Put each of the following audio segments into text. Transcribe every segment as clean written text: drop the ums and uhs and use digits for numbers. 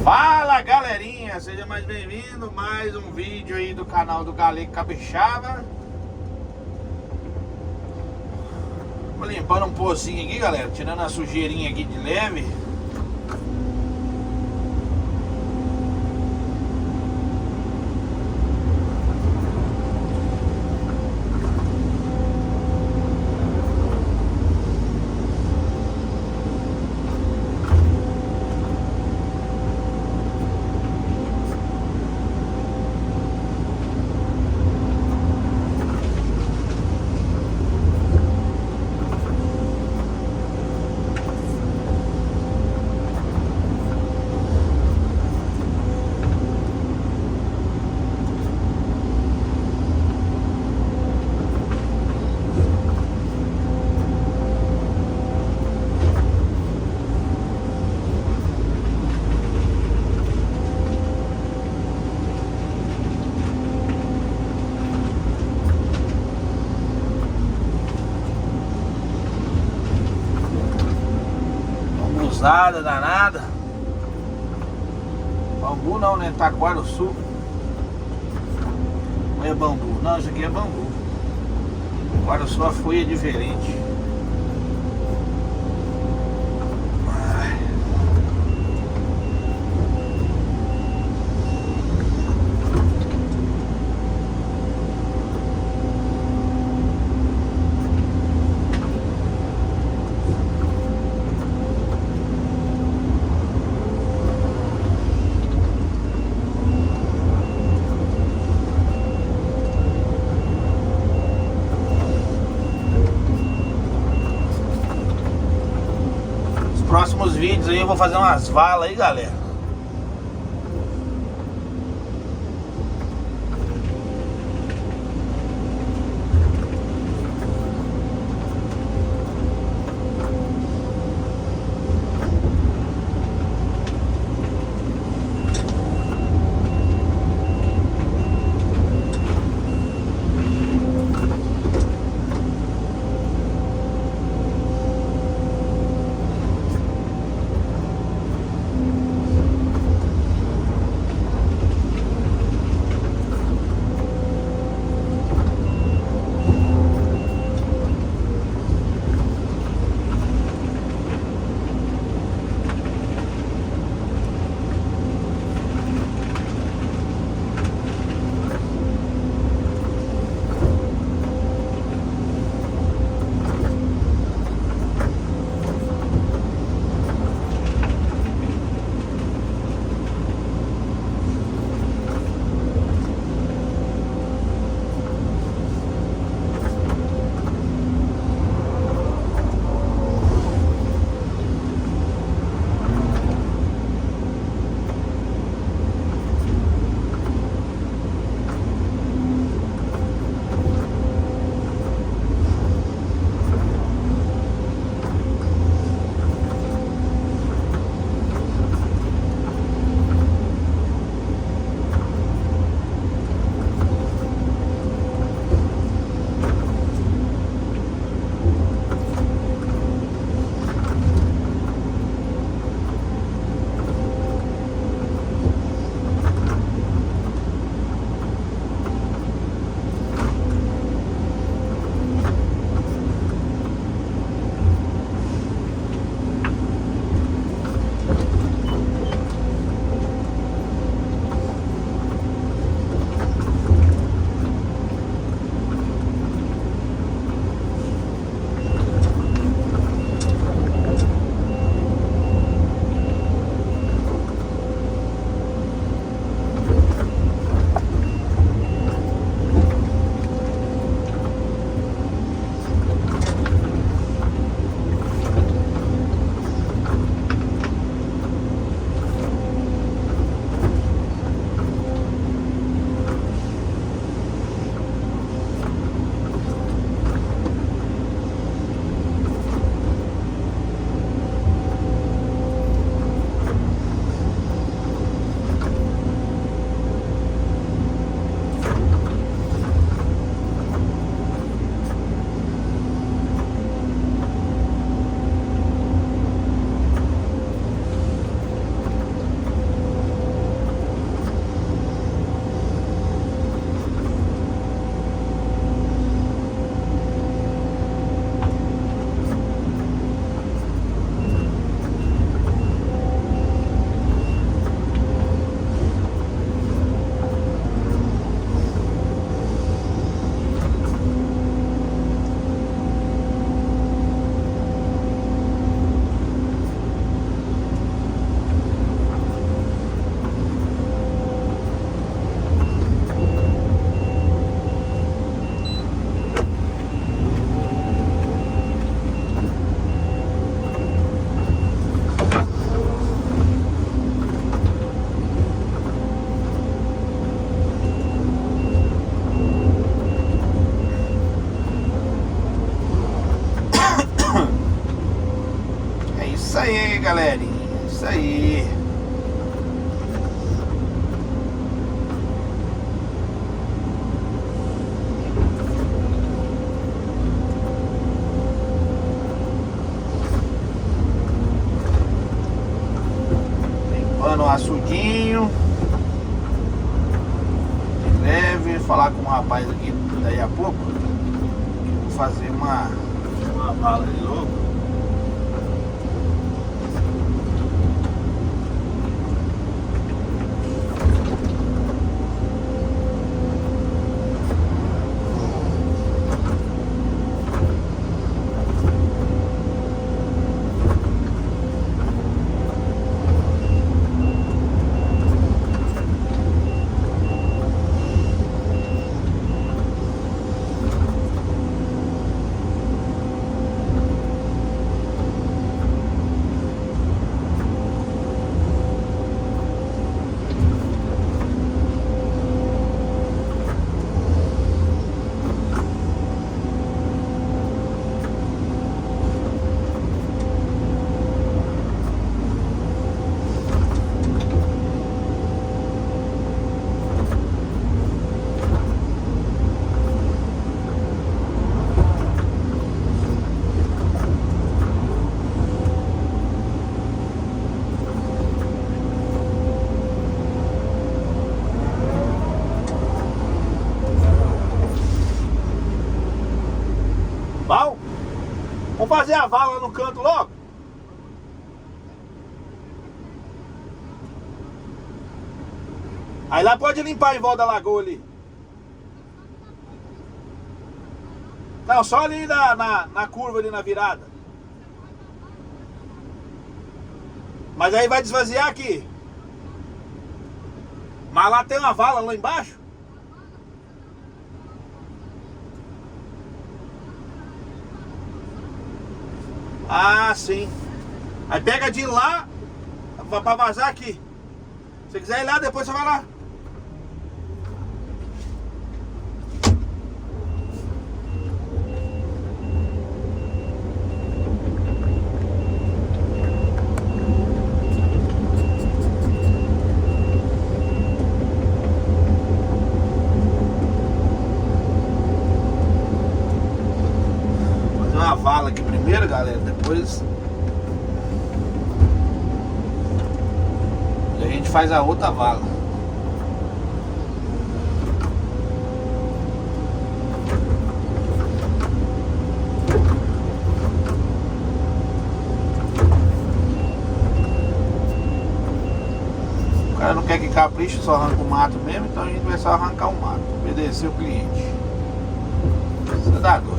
Fala galerinha, seja mais bem-vindo, mais um vídeo aí do canal do Galego Capixaba. Vou limpando um pocinho aqui, galera, tirando a sujeirinha aqui de leve. Nada danada. Bambu não, né? Taquarussu. Não é bambu, não, isso aqui é bambu. Taquarussu a folha é diferente. Próximos vídeos aí eu vou fazer umas valas aí, galera. galerinha. Isso aí. Limpando o açudinho. De leve. Falar com o rapaz aqui daí a pouco. Vou fazer uma vala de novo. Val? Vamos fazer a vala no canto logo? Aí lá pode limpar em volta da lagoa ali. Não, só ali na curva ali na virada. Mas aí vai desvaziar aqui. Mas lá tem uma vala lá embaixo. Ah, sim. Aí pega de lá pra vazar aqui. Se você quiser ir lá, depois você vai lá. Fazer uma vala aqui primeiro, galera. Depois a gente faz a outra vala. O cara não quer que capriche, só arranca o mato mesmo, então a gente vai só arrancar o mato, obedecer o cliente. Você dá doido.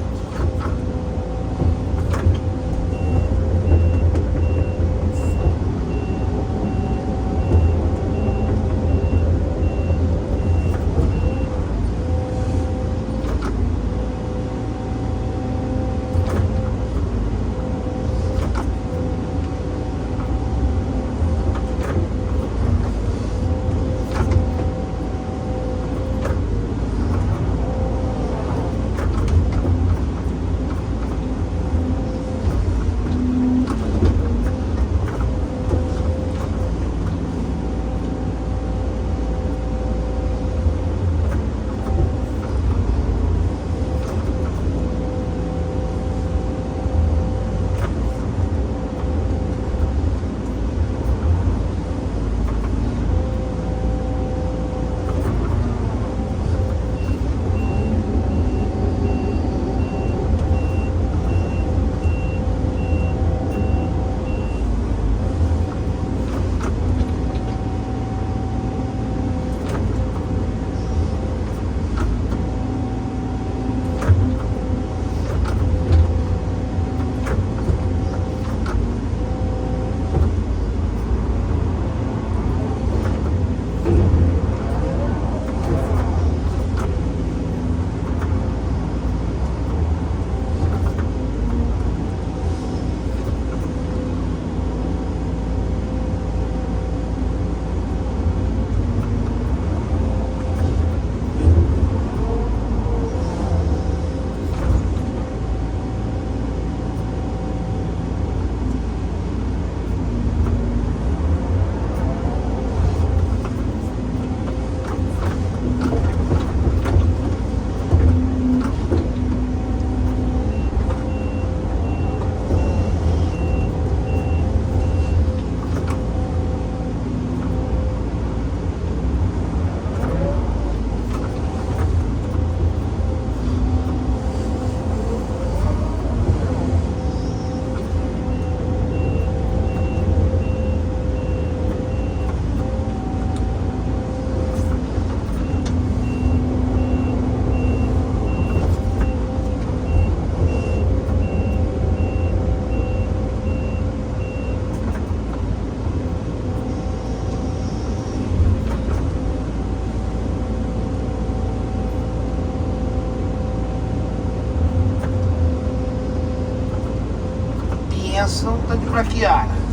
iluminação tá de braquiara.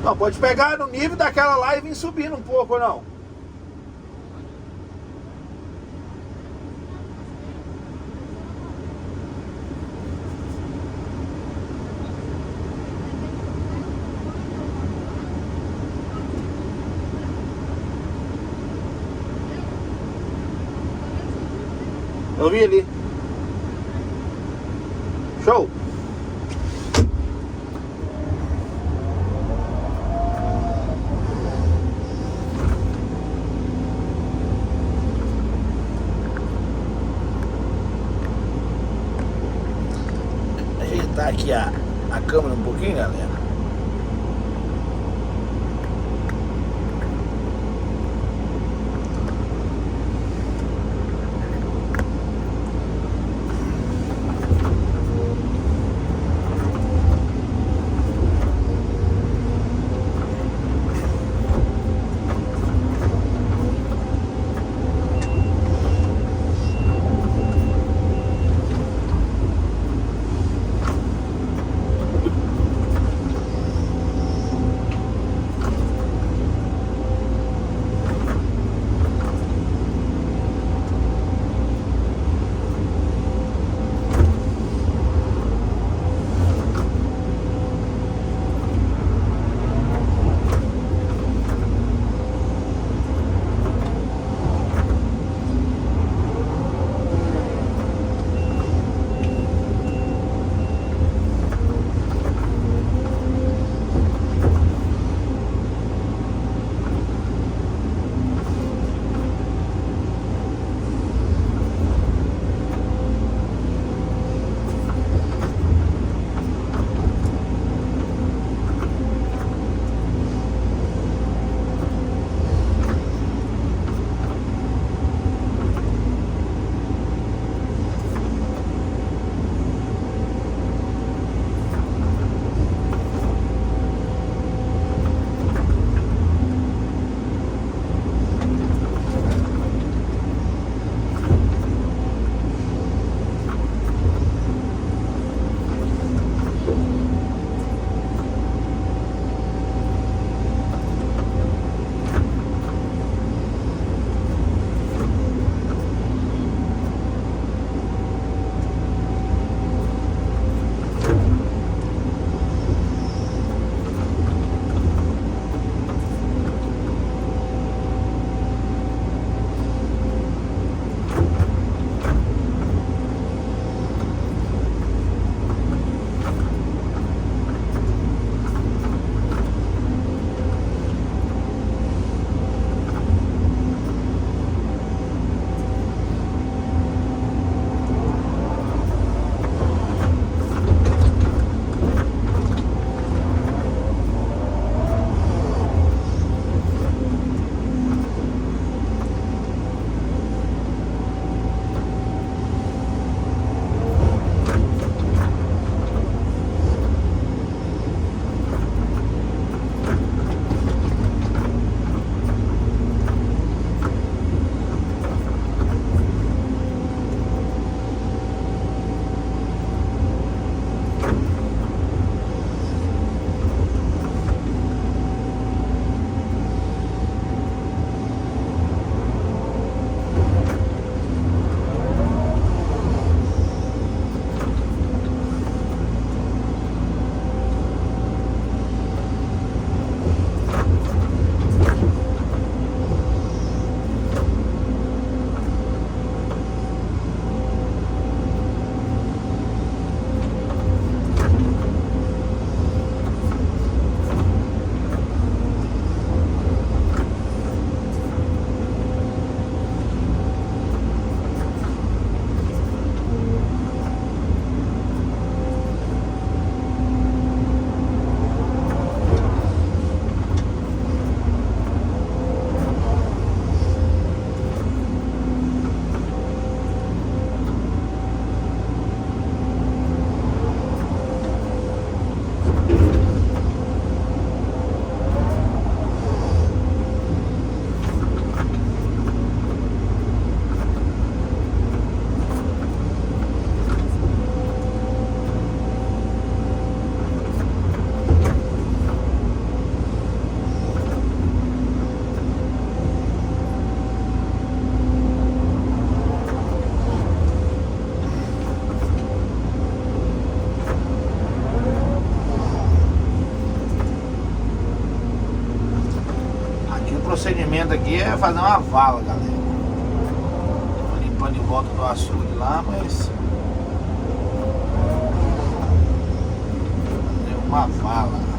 Não, pode pegar no nível daquela lá e vir subindo um pouco, ou não? Eu vi ali. Show! Ajeitar aqui a câmera um pouquinho, galera. aqui é fazer uma vala, galera. Tô limpando em volta do açude lá, mas fazer uma vala.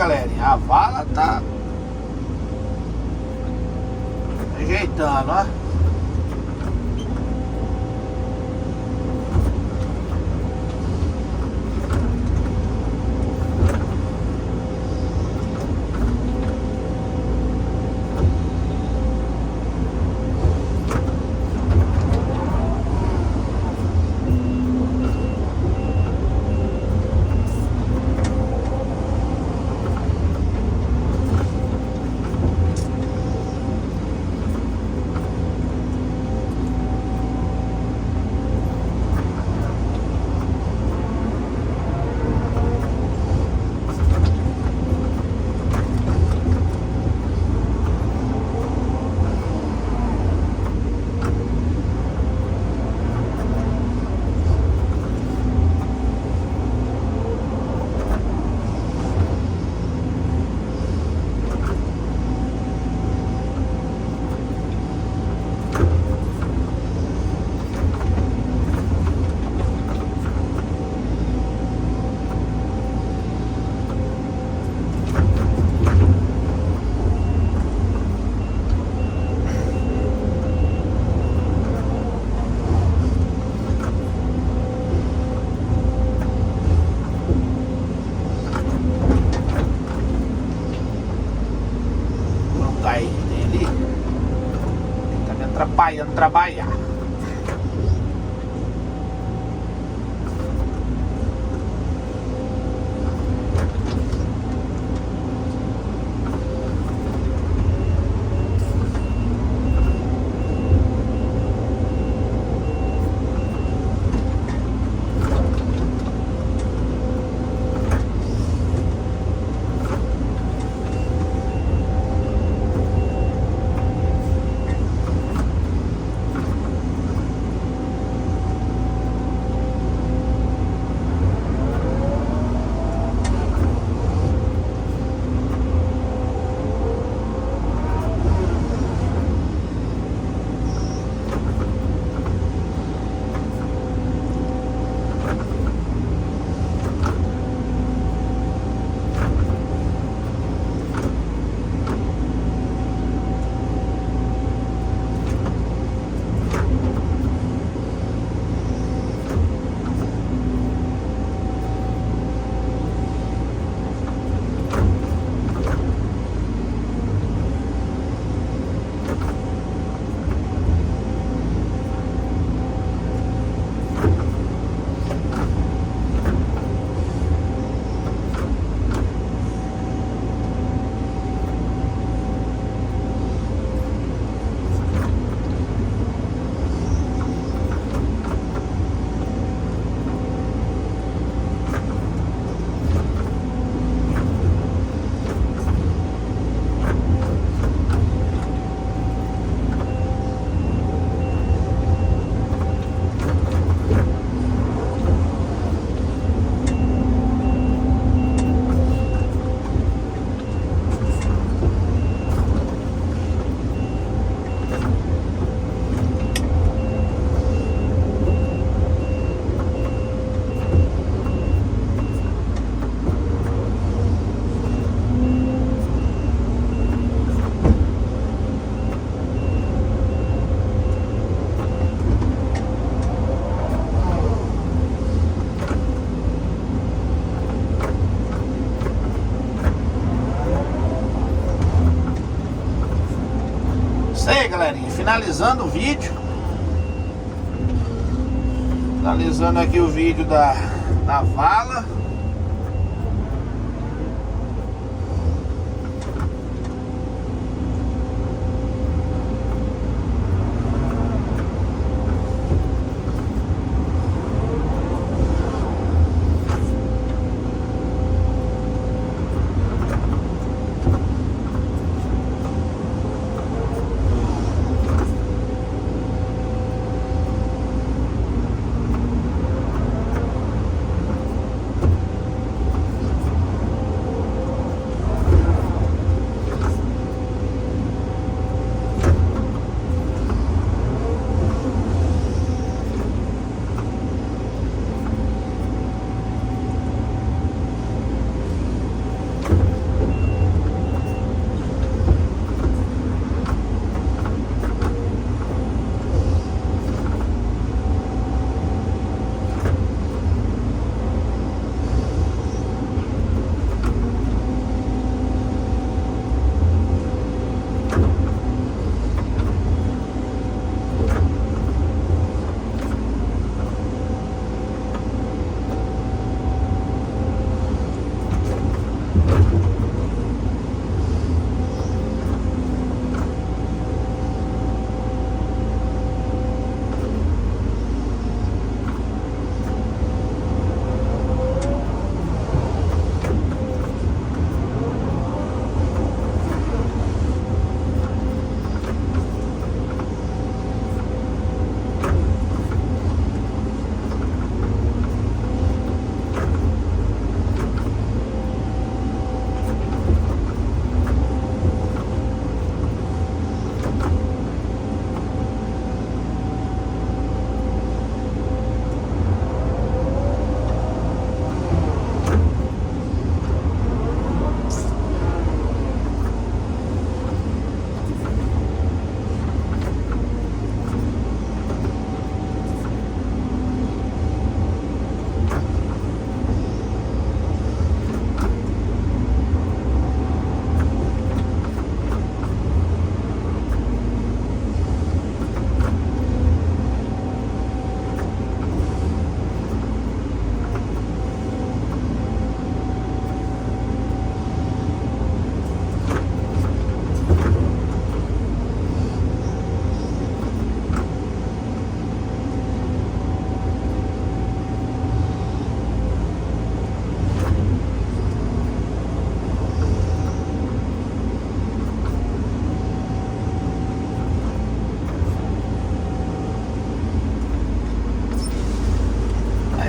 galerinha. A vala tá ajeitando, ó. trabalhar. Isso aí, galerinha, finalizando o vídeo. Finalizando aqui o vídeo da vala.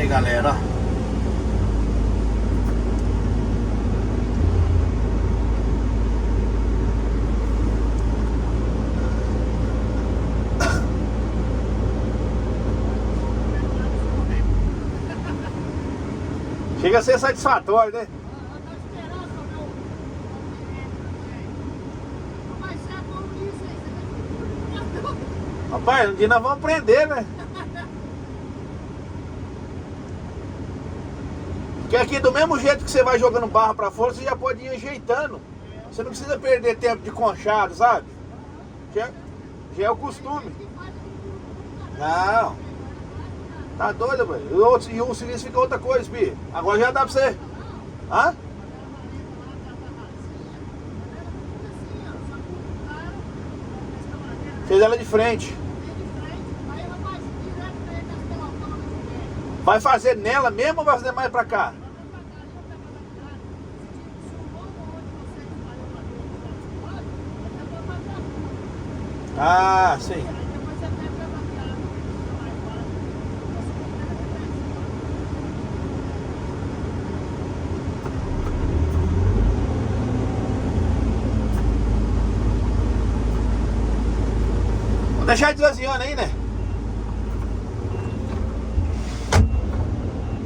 Aí, galera, ó. Chega a ser satisfatório, né? Rapaz, um dia nós vamos aprender, né? Porque aqui, do mesmo jeito que você vai jogando barra pra fora, você já pode ir ajeitando. Você não precisa perder tempo de conchado, sabe? Já é o costume. Não. Tá doido, velho? E o serviço fica outra coisa, Pi. Agora já dá pra você. Hã? Fez ela de frente. Vai fazer nela mesmo ou vai fazer mais pra cá? Ah, sim. Vou deixar desvaziando aí, né?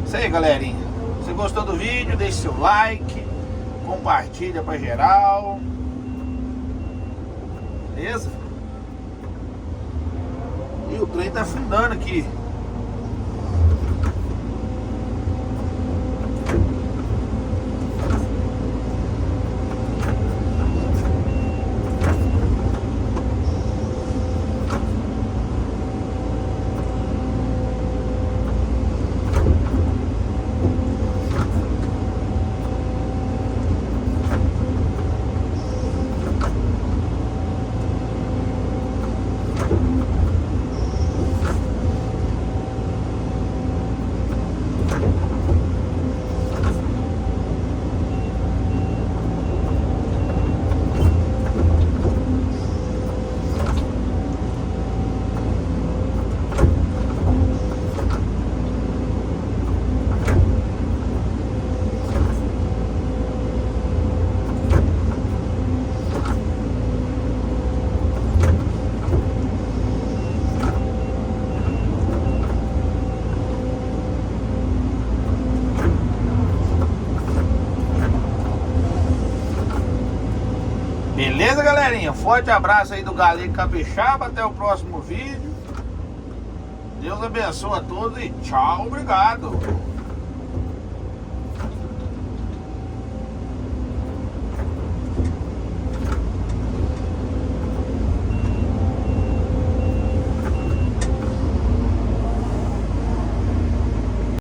Isso aí, galerinha. Se gostou do vídeo, deixe seu like, compartilha pra geral. Beleza? E o trem tá afundando aqui. Beleza, galerinha? Forte abraço aí do Galego Capixaba. Até o próximo vídeo. Deus abençoe a todos e tchau, obrigado.